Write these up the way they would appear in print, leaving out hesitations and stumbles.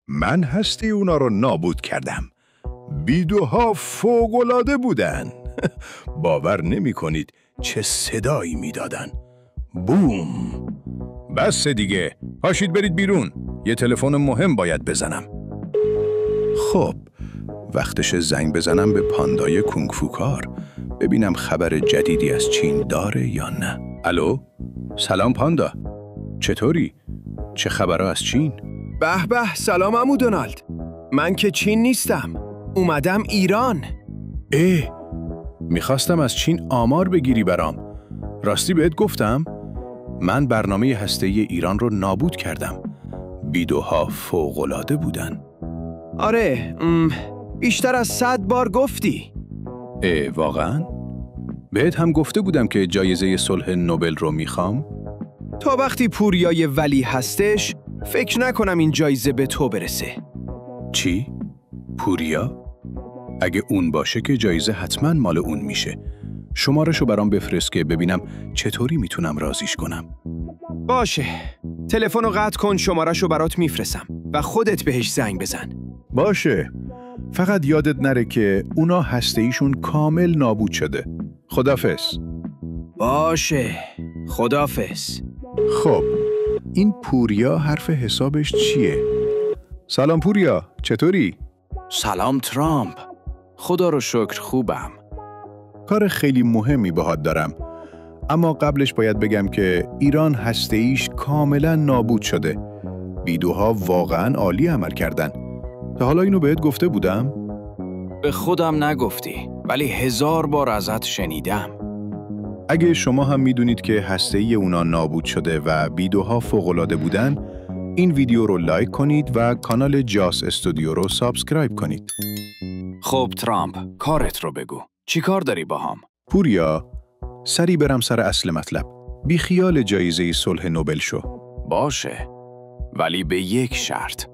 من هسته اونا رو نابود کردم. بیدوها فوق‌العاده بودن. باور نمی کنید چه صدایی می دادن. بوم. بس دیگه، پاشید برید بیرون. یه تلفن مهم باید بزنم. خب، وقتش زنگ بزنم به پاندای کونگفوکار. ببینم خبر جدیدی از چین داره یا نه. الو؟ سلام پاندا. چطوری؟ چه خبرها از چین؟ به به، سلام عمو دونالد. من که چین نیستم. اومدم ایران. میخواستم از چین آمار بگیری برام. راستی بهت گفتم؟ من برنامه هسته‌ای ایران رو نابود کردم. بیدوها فوق‌العاده بودن. آره، بیشتر از 100 بار گفتی. واقعاً؟ بهت هم گفته بودم که جایزه صلح نوبل رو میخوام؟ تا وقتی پوریای ولی هستش، فکر نکنم این جایزه به تو برسه. چی؟ پوریا؟ اگه اون باشه که جایزه حتما مال اون میشه. شمارشو برام بفرست که ببینم چطوری میتونم راضیش کنم. باشه. تلفنو قطع کن، شمارشو برات میفرستم و خودت بهش زنگ بزن. باشه. فقط یادت نره که اونا هسته‌ایشون کامل نابود شده. خدافظ. باشه. خدافظ. خب، این پوریا حرف حسابش چیه؟ سلام پوریا، چطوری؟ سلام ترامپ. خدا رو شکر خوبم. کار خیلی مهمی باهات دارم. اما قبلش باید بگم که ایران هسته‌ایش کاملا نابود شده. بیدوها واقعا عالی عمل کردن. تا حالا اینو بهت گفته بودم؟ به خودم نگفتی، ولی 1000 بار ازت شنیدم. اگه شما هم میدونید که هسته‌ای اونا نابود شده و بیدوها فوق‌العاده بودن، این ویدیو رو لایک کنید و کانال جاس استودیو رو سابسکرایب کنید. خب ترامپ، کارت رو بگو. چی کار داری باهام؟ پوریا، سری برم سر اصل مطلب. بی خیال جایزه صلح نوبل شو. باشه، ولی به یک شرط.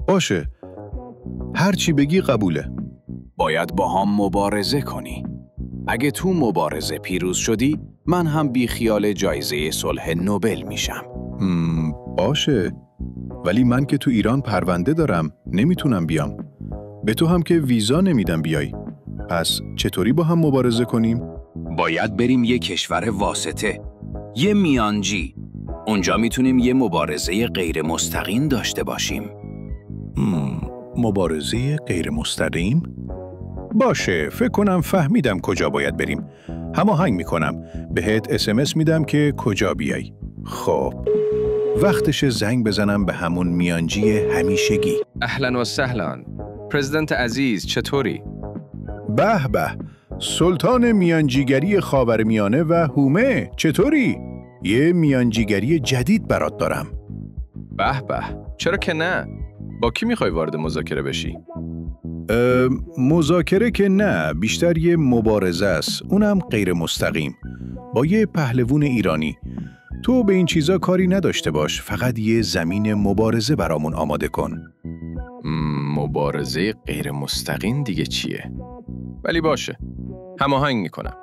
باشه. هر چی بگی قبوله. باید باهام مبارزه کنی. اگه تو مبارزه پیروز شدی، من هم بی خیال جایزه صلح نوبل میشم. باشه. ولی من که تو ایران پرونده دارم، نمیتونم بیام. به تو هم که ویزا نمیدم بیای. پس چطوری با هم مبارزه کنیم؟ باید بریم یه کشور واسطه. یه میانجی. اونجا میتونیم یه مبارزه غیر مستقیم داشته باشیم. مبارزه غیر مستقیم؟ باشه، فکر کنم فهمیدم کجا باید بریم. هماهنگ میکنم. بهت SMS میدم که کجا بیای. خب، وقتش زنگ بزنم به همون میانجی همیشگی. اهلا و سهلا. پرزیدنت عزیز، چطوری؟ به به، سلطان میانجیگری خاورمیانه و هومه، چطوری؟ یه میانجیگری جدید برات دارم. به به، چرا که نه؟ با کی میخوای وارد مذاکره بشی؟ مذاکره که نه، بیشتر یه مبارزه است، اونم غیر مستقیم، با یه پهلوون ایرانی. تو به این چیزا کاری نداشته باش، فقط یه زمین مبارزه برامون آماده کن. مبارزه غیر مستقیم دیگه چیه؟ ولی باشه، هماهنگ میکنم.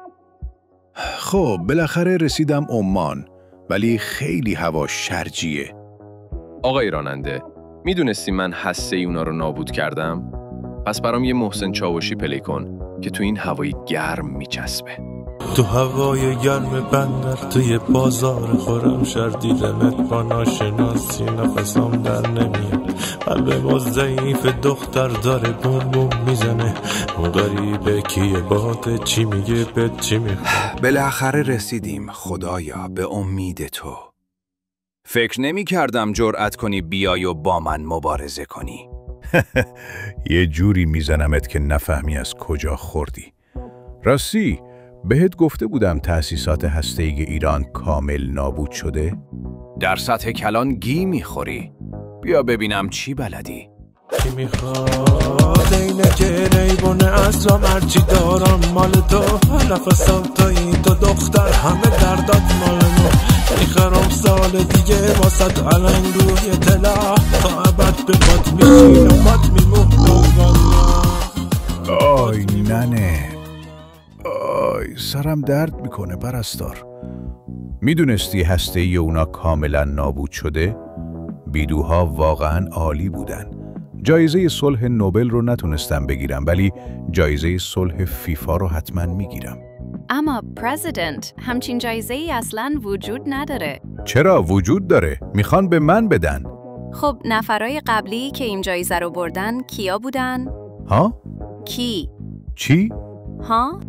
خب، بالاخره رسیدم عمان، ولی خیلی هوا شرجیه. آقای راننده، میدونستی من هسته‌ای اونا رو نابود کردم؟ پس برام یه محسن چاوشی پلی کن که تو این هوای گرم میچسبه. تو هوای گرم بندر، توی بازار خورم شردیدمت، با ناشناسی نفسم در نمیاد. قلب ما ضعیف دختر داره بوم بوم میزنه. اون غریبه کیه باته، چی میگه به چی میخواد. بالاخره رسیدیم خدایا به امید تو. فکر نمی کردم جرأت کنی بیای و با من مبارزه کنی. یه جوری میزنمت که نفهمی از کجا خوردی. راستی، بهت گفته بودم تأسیسات هسته‌ای ایران کامل نابود شده؟ در سطح کلان گی میخوری. بیا ببینم چی بلدی. چی میخواد اینه که ریبونه اصلا هرچی دارم مال تو. نفسم تا این تو دختر، همه دردات مال ما. میخرم سال دیگه واسد علنگ روی طلا، تا ابد به باد میشین و باد میمونم. آی ننه، آی سرم درد میکنه پرستار. میدونستی هسته‌ای اونا کاملا نابود شده؟ بیدوها واقعاً عالی بودن. جایزه صلح نوبل رو نتونستم بگیرم، ولی جایزه صلح فیفا رو حتما میگیرم. اما پرزیدنت، همچین جایزه ای اصلاً وجود نداره. چرا وجود داره؟ میخوان به من بدن. خب نفرای قبلی که این جایزه رو بردن کیا بودن؟ ها؟ کی؟ چی؟ ها؟